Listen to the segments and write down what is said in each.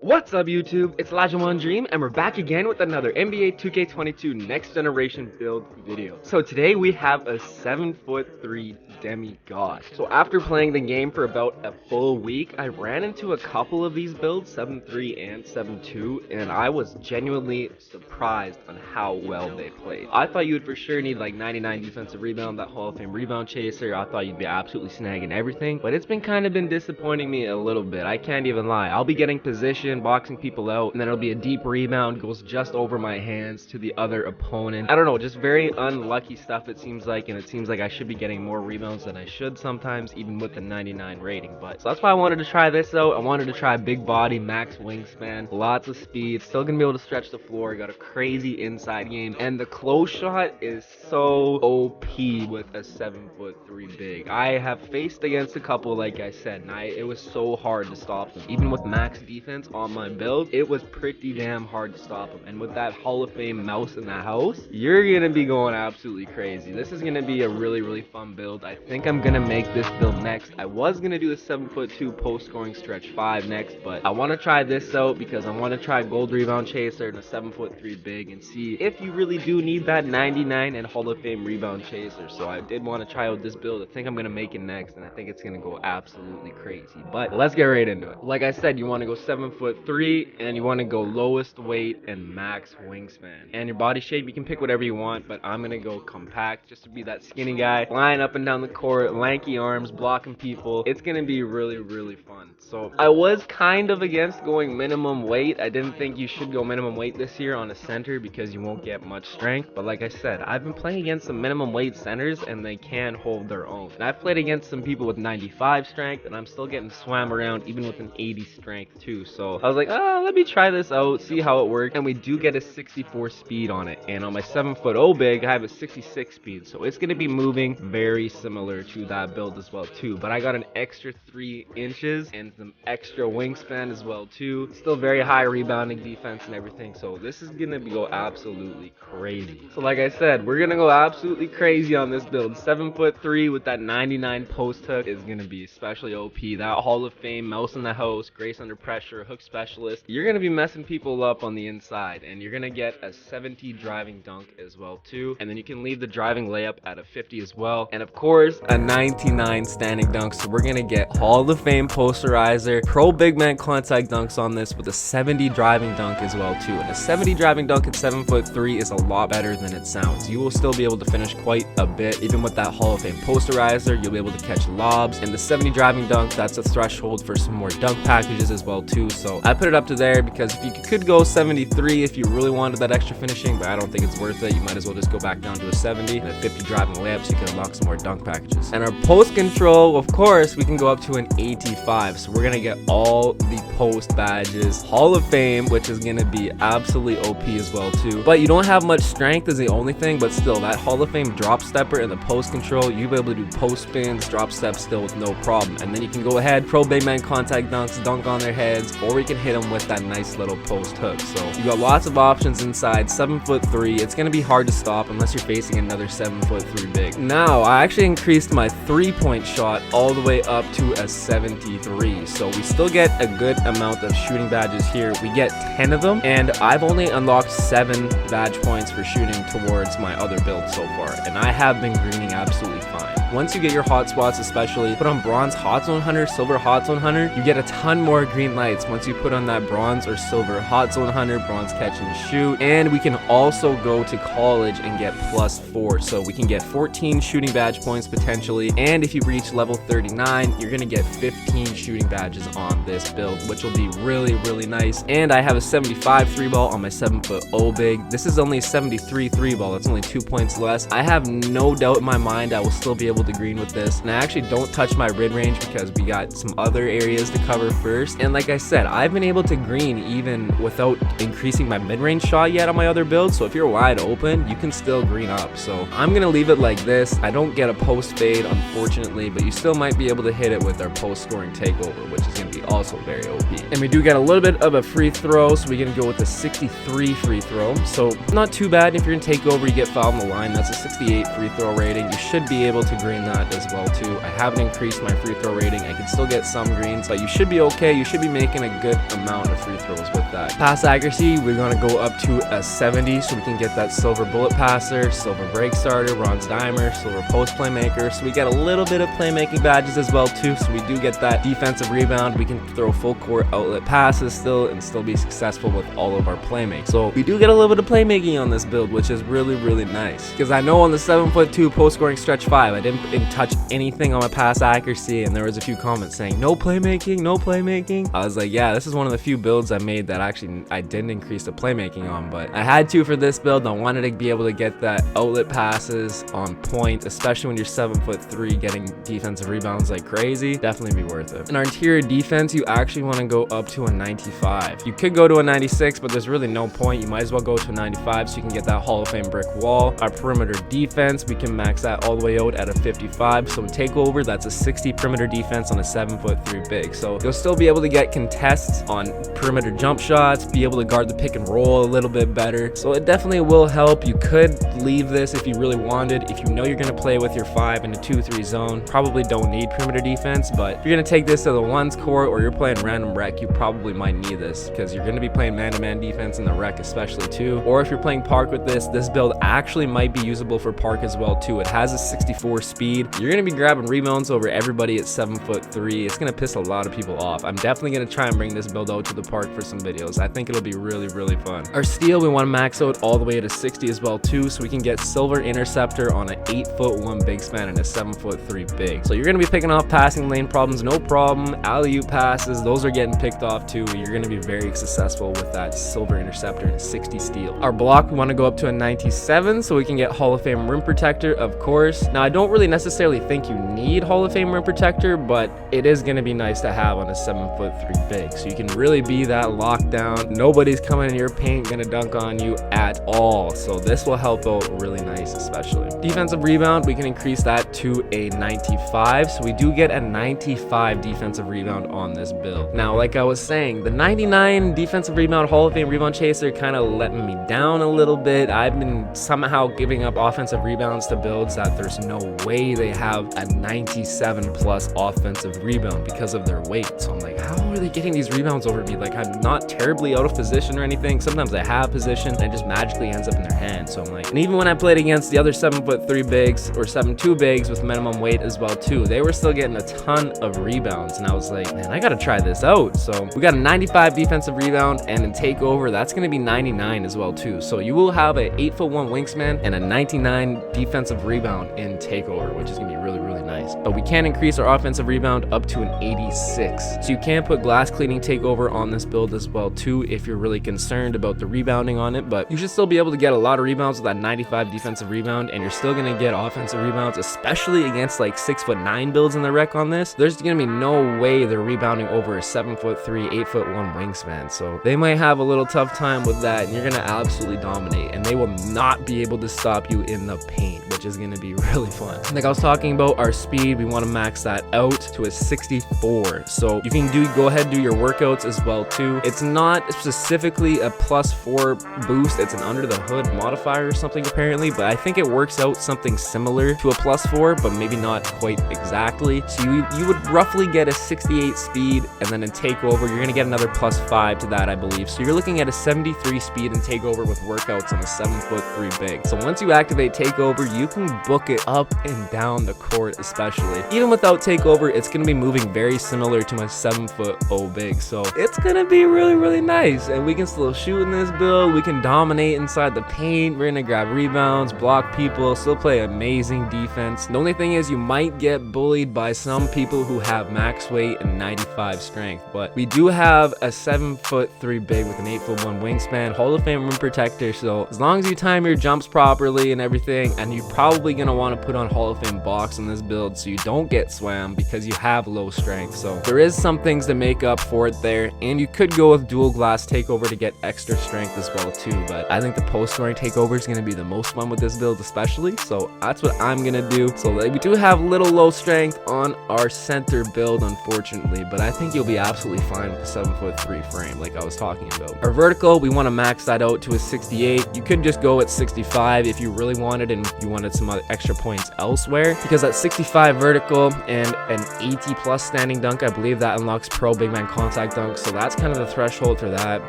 What's up YouTube? It's Elijah One Dream and we're back again with another NBA 2K22 Next Generation build video. So today we have a 7'3" demigod. So after playing the game for about a full week, I ran into a couple of these builds, 7'3" and 7'2", and I was genuinely surprised on how well they played. I thought you would for sure need like 99 defensive rebound, that Hall of Fame rebound chaser. I thought you'd be absolutely snagging everything, but it's been disappointing me a little bit. I can't even lie. I'll be getting position, boxing people out, and then it'll be a deep rebound, goes just over my hands to the other opponent. I don't know, just very unlucky stuff it seems like, and it seems like I should be getting more rebounds than I should sometimes, even with the 99 rating. But so that's why I wanted to try this out. I wanted to try big body, max wingspan, lots of speed, still gonna be able to stretch the floor, got a crazy inside game, and the close shot is so OP with a 7'3" big. I have faced against a couple, like I said, and it was so hard to stop them. Even with max defense on my build, it was pretty damn hard to stop them. And with that Hall of Fame mouse in the house, you're gonna be going absolutely crazy. This is gonna be a really fun build. I think I'm gonna make this build next. I was gonna do a 7'2" post scoring stretch 5 next, but I want to try this out because I want to try gold rebound chaser and a 7'3" big and see if you really do need that 99 and Hall of Fame rebound chaser. So I did want to try out this build. I think I'm gonna make it next, and I think it's gonna go absolutely crazy. But let's get right into it. Like I said, you want to go 7'3" and you want to go lowest weight and max wingspan. And your body shape, you can pick whatever you want, but I'm gonna go compact just to be that skinny guy, flying up and down the court, lanky arms, blocking people. It's gonna be really fun. So I was kind of against going minimum weight. I didn't think you should go minimum weight this year on a center because you won't get much strength. But like I said, I've been playing against some minimum weight centers and they can hold their own. And I've played against some people with 95 strength and I'm still getting swam around even with an 80 strength too. So I was like, let me try this out, see how it works. And we do get a 64 speed on it. And on my 7'0" big, I have a 66 speed. So it's gonna be moving very similar to that build as well too. But I got an extra 3 inches and some extra wingspan as well too. Still very high rebounding defense and everything. So this is gonna go absolutely crazy. So like I said, we're gonna go absolutely crazy on this build. 7'3" with that 99 post hook is gonna be especially OP. That Hall of Fame mouse in the house, grace under pressure, hook specialist. You're gonna be messing people up on the inside, and you're gonna get a 70 driving dunk as well too. And then you can leave the driving layup at a 50 as well. And of course, a 99 standing dunk. So we're gonna get Hall of Fame posterizer, pro big man contact dunks on this with a 70 driving dunk as well too. And a 70 driving dunk at 7'3" is a lot better than it sounds. You will still be able to finish quite a bit. Even with that Hall of Fame posterizer, you'll be able to catch lobs. And the 70 driving dunk, that's a threshold for some more dunk packages as well too. So I put it up to there because if you could go 73 if you really wanted that extra finishing, but I don't think it's worth it. You might as well just go back down to a 70 and a 50 driving layup so you can unlock some more dunk packages. And our post control, of course, we can go up to an 85. So we're gonna get all the post badges, Hall of Fame, which is gonna be absolutely OP as well too. But you don't have much strength is the only thing, but still that Hall of Fame drop stepper and the post control, you'll be able to do post spins, drop steps still with no problem. And then you can go ahead, pro big man contact dunks, dunk on their heads, or you can hit them with that nice little post hook. So you got lots of options inside. 7'3", it's gonna be hard to stop unless you're facing another 7'3" big. Now I actually increased my 3-point shot all the way up to a 73, so we still get a good amount of shooting badges here. We get 10 of them, and I've only unlocked 7 badge points for shooting towards my other build so far, and I have been greening absolutely fine. Once you get your hot spots, especially put on bronze hot zone hunter, silver hot zone hunter, you get a ton more green lights once you put on that bronze or silver hot zone hunter, bronze catch and shoot. And we can also go to college and get +4, so we can get 14 shooting badge points potentially. And if you reach level 39, you're gonna get 15 shooting badges on this build, which will be really nice. And I have a 75 3-ball on my 7'0" big. This is only a 73 3-ball. That's only 2 points less. I have no doubt in my mind I will still be able to green with this. And I actually don't touch my mid range because we got some other areas to cover first. And like I said, I've been able to green even without increasing my mid range shot yet on my other build. So if you're wide open, you can still green up. So I'm gonna leave it like this. I don't get a post fade, unfortunately, but you still might be able to hit it with our post scoring takeover, which is gonna be also very OP. And we do get a little bit of a free throw, so we're gonna go with a 63 free throw. So not too bad. If you're in takeover, you get fouled on the line. That's a 68 free throw rating. You should be able to green that as well too. I haven't increased my free throw rating. I can still get some greens, but you should be okay. You should be making a good good amount of free throws with that. Pass accuracy, we're going to go up to a 70, so we can get that silver bullet passer, silver break starter, bronze dimer, silver post playmaker. So we get a little bit of playmaking badges as well too. So we do get that defensive rebound. We can throw full court outlet passes still and still be successful with all of our playmaking. So we do get a little bit of playmaking on this build, which is really, really nice. Because I know on the 7'2" post scoring stretch 5, I didn't touch anything on my pass accuracy, and there was a few comments saying no playmaking, no playmaking. I was like, yeah, this is one of the few builds I made that actually I didn't increase the playmaking on, but I had to for this build. I wanted to be able to get that outlet passes on point, especially when you're 7'3", getting defensive rebounds like crazy. Definitely be worth it. In our interior defense, you actually want to go up to a 95. You could go to a 96, but there's really no point. You might as well go to a 95 so you can get that Hall of Fame brick wall. Our perimeter defense, we can max that all the way out at a 55. So in Takeover, that's a 60 perimeter defense on a 7'3" big. So you'll still be able to get contests on perimeter jump shots, be able to guard the pick and roll a little bit better. So it definitely will help. You could leave this if you really wanted. If you know you're going to play with your 5 in a 2-3 zone, probably don't need perimeter defense, but if you're going to take this to the ones court or you're playing random rec, you probably might need this because you're going to be playing man-to-man defense in the rec especially too. Or if you're playing park with this build actually might be usable for park as well too. It has a 64 speed. You're going to be grabbing rebounds over everybody at 7'3". It's going to piss a lot of people off. I'm definitely going to try and bring this build out to the park for some videos. I think it'll be really, really fun. Our steal, we want to max out all the way to 60 as well too, so we can get silver interceptor on an 8'1" big span and a 7'3" big. So you're going to be picking off passing lane problems, no problem. Alley-oop passes, those are getting picked off too. You're going to be very successful with that silver interceptor and a 60 steal. Our block, we want to go up to a 97 so we can get Hall of Fame rim protector, of course. Now I don't really necessarily think you need Hall of Fame rim protector, but it is going to be nice to have on a 7'3" big, so you can really be that lockdown. Nobody's coming in your paint gonna dunk on you at all, so this will help out really nice. Especially defensive rebound, we can increase that to a 95, so we do get a 95 defensive rebound on this build. Now like I was saying, the 99 defensive rebound Hall of Fame rebound chaser kind of letting me down a little bit. I've been somehow giving up offensive rebounds to builds that there's no way they have a 97 plus offensive rebound because of their weight. So I'm like, how are they getting these rebounds over me? Like, I'm not terribly out of position or anything. Sometimes I have position and it just magically ends up in their hand. So I'm like, and even when I played against the other 7'3" bigs or 7'2" bigs with minimum weight as well too, they were still getting a ton of rebounds, and I was like, man, I gotta try this out. So we got a 95 defensive rebound, and in Takeover, that's gonna be 99 as well too. So you will have a 8'1" wingspan and a 99 defensive rebound in Takeover, which is gonna be really, really nice. But we can increase our offensive rebound up to an 86. So you can put glass cleaning Takeover on this build as well too if you're really concerned about the rebounding on it, but you should still be able to get a lot of rebounds with that 95 defensive rebound, and you're still gonna get offensive rebounds, especially against like 6'9" builds in the rec on this. There's gonna be no way they're rebounding over a 7'3", 8'1" wingspan, so they might have a little tough time with that, and you're gonna absolutely dominate, and they will not be able to stop you in the paint, which is gonna be really fun. Like I was talking about, our speed, we want to max that out to a 64, so you can go ahead and do your workouts as well too. It's not specifically a +4 boost, it's an under the hood modifier or something apparently, but I think it works out something similar to a +4, but maybe not quite exactly. So you would roughly get a 68 speed, and then in Takeover you're gonna get another +5 to that, I believe. So you're looking at a 73 speed in Takeover with workouts on a 7'3" big. So once you activate Takeover, you can book it up and down the court, especially. Even without Takeover, it's gonna be moving very similar to my 7'0" big. So it's gonna be really, really nice, and we can still shoot in this build. We can dominate inside the paint. We're gonna grab rebounds, block people, still play amazing defense. The only thing is you might get bullied by some people who have max weight and 95 strength, but we do have a 7'3" big with an 8'1" wingspan, Hall of Fame rim protector. So as long as you time your jumps properly and everything, and you're probably gonna want to put on Hall of Fame box on this build so you don't get swam because you have low strength. So there is some things to make up for it there, and you could go with dual glass Takeover to get extra strength as well too, but I think the post scoring Takeover is going to be the most fun with this build especially, so that's what I'm gonna do. So we do have little low strength on our center build, unfortunately, but I think you'll be absolutely fine with the 7'3" frame like I was talking about. Our vertical, we want to max that out to a 68. You could just go at 65 if you really wanted and you wanted some other extra points elsewhere, because at 65 vertical and an 80 plus standing dunk, I believe that unlocks pro big man contact contact dunk, so that's kind of the threshold for that.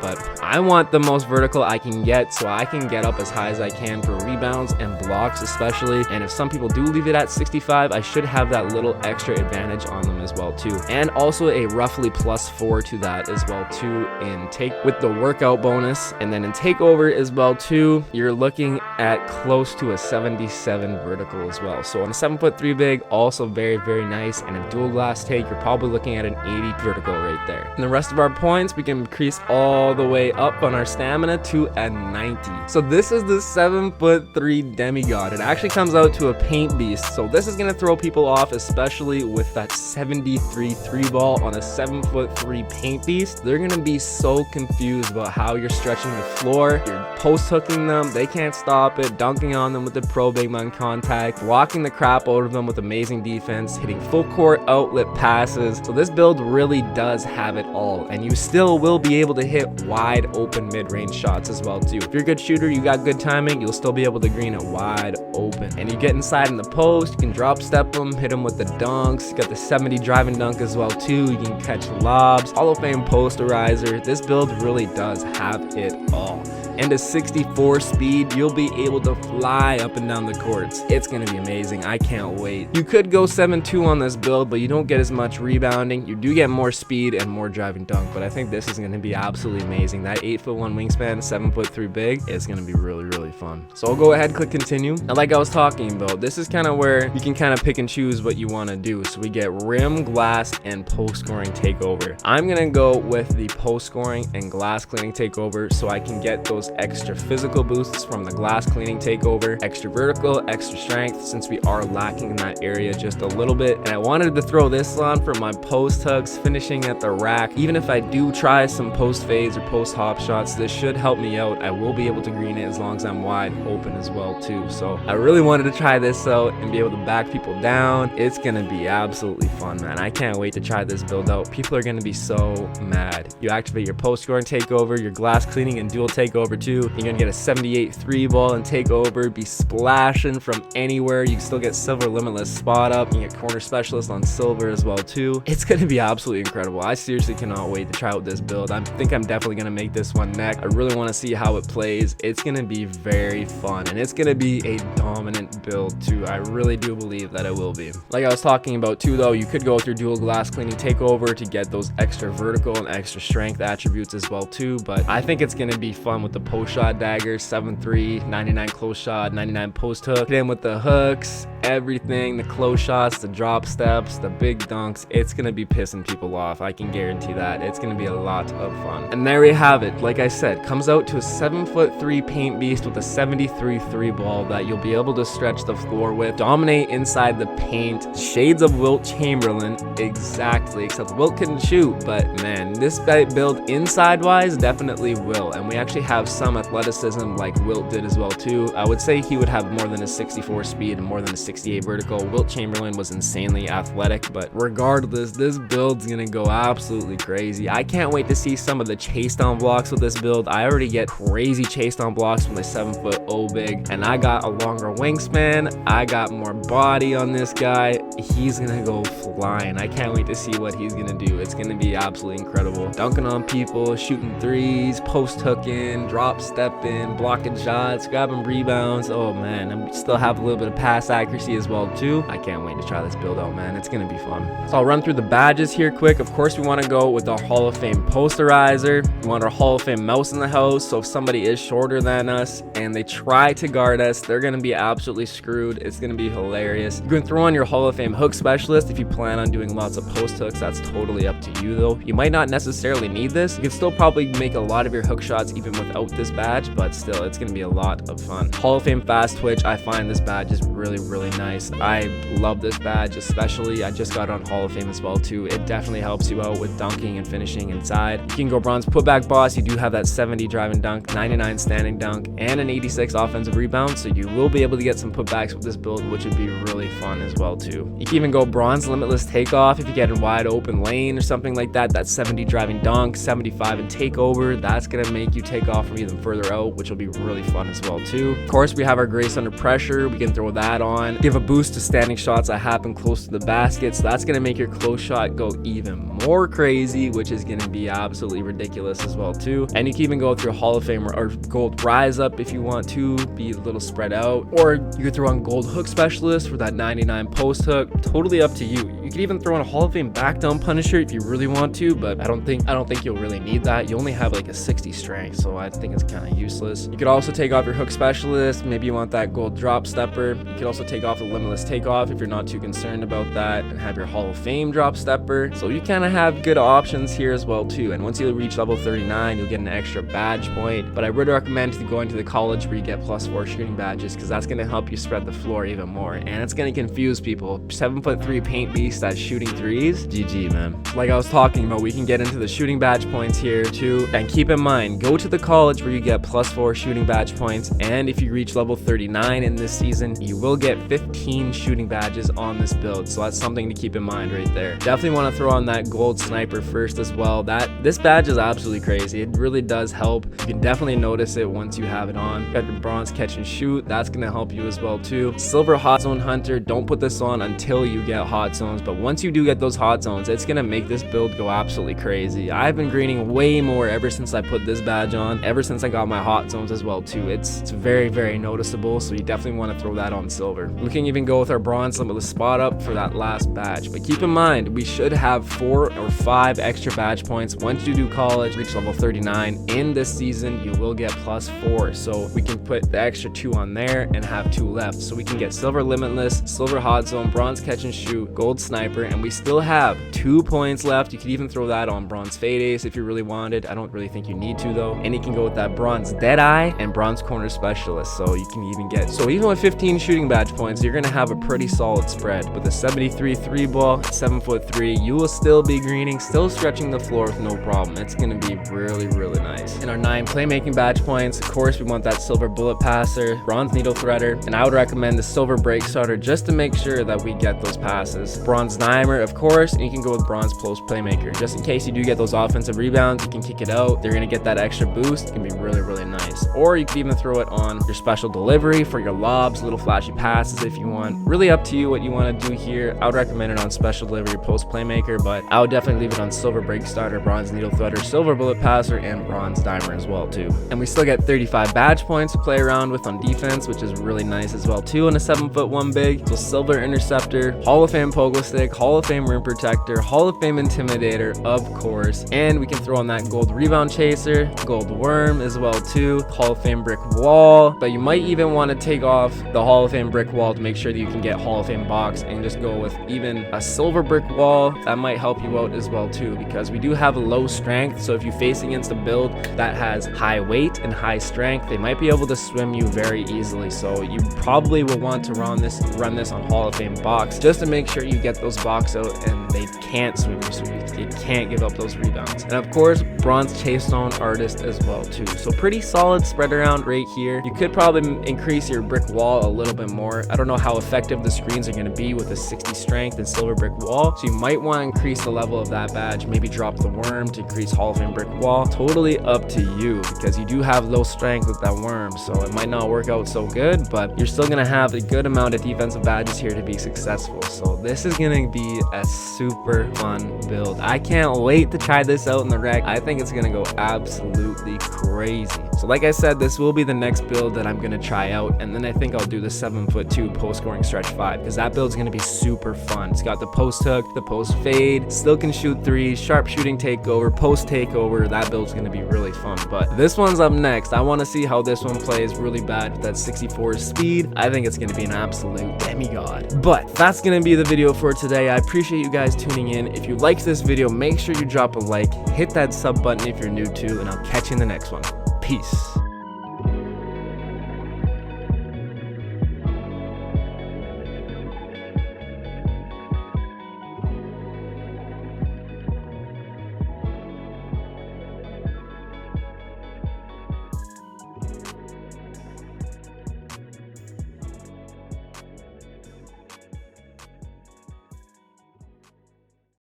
But I want the most vertical I can get, so I can get up as high as I can for rebounds and blocks especially. And if some people do leave it at 65, I should have that little extra advantage on them as well too. And also a roughly +4 to that as well too in take with the workout bonus. And then in takeover as well too, you're looking at close to a 77 vertical as well. So on a 7'3" big, also very, very nice. And a dual glass take, you're probably looking at an 80 vertical right there. And the rest of our points, we can increase all the way up on our stamina to a 90. So this is the 7'3" demigod. It actually comes out to a paint beast. So this is going to throw people off, especially with that 73 3 ball on a 7'3" paint beast. They're going to be so confused about how you're stretching the floor. You're post hooking them, they can't stop it, dunking on them with the pro big man contact, blocking the crap out of them with amazing defense, hitting full court outlet passes. So this build really does have it all, and you still will be able to hit wide open mid-range shots as well too. If you're a good shooter, you got good timing, you'll still be able to green it wide open. And you get inside in the post, you can drop step them, hit them with the dunks. You got the 70 driving dunk as well too. You can catch lobs, Hall of Fame posterizer. This build really does have it all. And a 64 speed, you'll be able to fly up and down the courts. It's going to be amazing. I can't wait. You could go 7'2" on this build, but you don't get as much rebounding. You do get more speed and more driving dunk, but I think this is going to be absolutely amazing. That 8'1" wingspan, 7'3" big, is going to be really, really fun. So I'll go ahead, click continue. And like I was talking about, this is kind of where you can kind of pick and choose what you want to do. So we get rim, glass, and post scoring takeover. I'm going to go with the post scoring and glass cleaning takeover so I can get those extra physical boosts from the glass cleaning takeover, extra vertical, extra strength, since we are lacking in that area just a little bit. And I wanted to throw this on for my post hooks, finishing at the rack. Even if I do try some post fades or post hop shots, this should help me out. I will be able to green it as long as I'm wide open as well too. So I really wanted to try this out and be able to back people down. It's gonna be absolutely fun, man. I can't wait to try this build out. People are gonna be so mad. You activate your post scoring takeover, your glass cleaning and dual takeover too. You're gonna get a 78 3 ball and takeover, be splashing from anywhere. You can still get silver limitless spot up. You can get corner specialist on silver as well too. It's gonna be absolutely incredible. I seriously cannot wait to try out this build. I think I'm definitely gonna make this one next. I really want to see how it plays. It's gonna be very fun, and it's gonna be a dominant build too. I really do believe that it will be. Like I was talking about too though, you could go through dual glass cleaning takeover to get those extra vertical and extra strength attributes as well too, but I think it's gonna be fun with the post shot dagger, 7'3", 99 close shot, 99 post hook, hit in with the hooks, everything, the close shots, the drop steps, the big dunks. It's gonna be pissing people off. I can guarantee that. It's gonna be a lot of fun. And there we have it. Like I said, comes out to a 7'3" paint beast with a 73 3 ball that you'll be able to stretch the floor with, dominate inside the paint. Shades of Wilt Chamberlain, exactly, except Wilt couldn't shoot, but man, this build inside wise definitely will. And we actually have some athleticism like Wilt did as well too. I would say he would have more than a 64 speed and more than a 68 vertical. Wilt Chamberlain was insanely athletic, but regardless, this build's gonna go absolutely crazy. I can't wait to see some of the chase down blocks with this build. I already get crazy chase down blocks from the 7'0" big, and I got a longer wingspan. I got more body on this guy. He's gonna go flying. I can't wait to see what he's gonna do. It's gonna be absolutely incredible. Dunking on people, shooting threes, post hooking, drop stepping, blocking shots, grabbing rebounds. Oh man, I still have a little bit of pass accuracy as well too. I can't wait to try this build out, man. It's gonna be fun. So I'll run through the badges here quick. Of course, we want to go with our Hall of Fame posterizer. We want our Hall of Fame mouse in the house, so if somebody is shorter than us and they try to guard us, they're gonna be absolutely screwed. It's gonna be hilarious. You can throw on your Hall of Fame hook specialist if you plan on doing lots of post hooks. That's totally up to you though. You might not necessarily need this. You can still probably make a lot of your hook shots even without this badge, but still, it's gonna be a lot of fun. Hall of Fame fast twitch. I find this badge is really, really nice. I love this badge, especially. I just got it on Hall of Fame as well too. It definitely helps you out with dunking and finishing inside. You can go bronze putback boss. You do have that 70 driving dunk, 99 standing dunk, and an 86 offensive rebound, so you will be able to get some putbacks with this build, which would be really fun as well too. You can even go bronze limitless takeoff if you get in wide open lane or something like that. That 70 driving dunk, 75 in takeover. That's gonna make you take off from even further out, which will be really fun as well too. Of course, we have our grace under pressure. We can throw that on. give a boost to standing shots that happen close to the basket, so that's going to make your close shot go even more crazy, which is going to be absolutely ridiculous as well too. And you can even go through a Hall of Fame or gold rise up if you want to be a little spread out, or you could throw on gold hook specialist for that 99 post hook. Totally up to you. You could even throw on a Hall of Fame back down punisher if you really want to, but I don't think you'll really need that. You only have like a 60 strength, so I think it's kind of useless. You could also take off your hook specialist. Maybe you want that gold drop stepper. You could also take off the limitless takeoff if you're not too concerned about that, and have your Hall of Fame drop stepper. So you kind of have good options here as well too. And once you reach level 39, you'll get an extra badge point, but I would recommend going to the college where you get +4 shooting badges, because that's going to help you spread the floor even more, and it's going to confuse people. 7'3" paint beast that's shooting threes, GG, man. Like I was talking about, we can get into the shooting badge points here too, and keep in mind, go to the college where you get +4 shooting badge points, and if you reach level 39 in this season, you will get 15 shooting badges on this build, so that's something to keep in mind right there. Definitely want to throw on that gold sniper first as well. This badge is absolutely crazy. It really does help. You can definitely notice it once you have it on. You got your bronze catch and shoot, that's going to help you as well too. Silver hot zone hunter, don't put this on until you get hot zones, but once you do get those hot zones, it's going to make this build go absolutely crazy. I've been greening way more ever since I put this badge on, ever since I got my hot zones as well too. It's very, very noticeable, so you definitely want to throw that on silver. We can even go with our bronze limitless spot up for that last badge, but keep in mind, we should have 4 or 5 extra badge points. Once you do college, reach level 39 in this season, you will get +4, so we can put the extra 2 on there and have 2 left, so we can get silver limitless, silver hot zone, bronze catch and shoot, gold sniper, and we still have 2 points left. You could even throw that on bronze fade ace if you really wanted. I don't really think you need to though. And you can go with that bronze dead eye and bronze corner specialist, so you can even get, so even with 15 shooting badge points, you're gonna have a pretty solid spread. With a 73 3 ball, 7'3", you will still be greening, still stretching the floor with no problem. It's gonna be really, really nice. In our 9 playmaking badge points, of course, we want that silver bullet passer, bronze needle threader, and I would recommend the silver break starter just to make sure that we get those passes. Bronze dimer, of course, and you can go with bronze post playmaker just in case you do get those offensive rebounds. You can kick it out, they're gonna get that extra boost. It can be really, really nice. Or you can even throw it on your special delivery for your lobs, little flashy passes if you want. Really up to you what you want to do here. I would recommend it on special delivery post playmaker, but I would definitely leave it on silver break starter, bronze needle threader, silver bullet passer, and bronze dimer as well too. And we still get 35 badge points to play around with on defense, which is really nice as well too, on a 7'1" big. So silver interceptor, Hall of Fame pogo stick, Hall of Fame rim protector, Hall of Fame intimidator, of course, and we can throw on that gold rebound chaser, gold worm as well too, Hall of Fame brick wall. But you might even want to take off the Hall of Fame brick wall to make sure that you can get Hall of Fame box, and just go with even a silver brick wall. That might help you out as well too, because we do have a low strength, so if you face against a build that has high weight and high strength, they might be able to swim you very easily. So you probably will want to run this on Hall of Fame box just to make sure you get those box out and they can't swim you, so you can't give up those rebounds. And of course, bronze chase zone artist as well too. So pretty solid spread around right here. You could probably increase your brick wall a little bit more. I don't know how effective the screens are going to be with a 60 strength and silver brick wall, so you might want to increase the level of that badge. Maybe drop the worm to increase Hall of Fame brick wall. Totally up to you, because you do have low strength with that worm, so it might not work out so good, but you're still going to have a good amount of defensive badges here to be successful. So this is going to be a super fun build. I can't wait to try this out in the rec. I think it's going to go absolutely crazy. So like I said, this will be the next build that I'm going to try out, and then I think I'll do the 7'2" post scoring stretch 5, because that build's going to be super fun. It's got the post hook, the post fade, still can shoot threes, sharp shooting takeover, post takeover. That build's going to be really fun. But this one's up next. I want to see how this one plays really bad with that 64 speed. I think it's going to be an absolute demigod. But that's going to be the video for today. I appreciate you guys tuning in. If you liked this video, make sure you drop a like, hit that sub button if you're new to, and I'll catch you in the next one. Peace.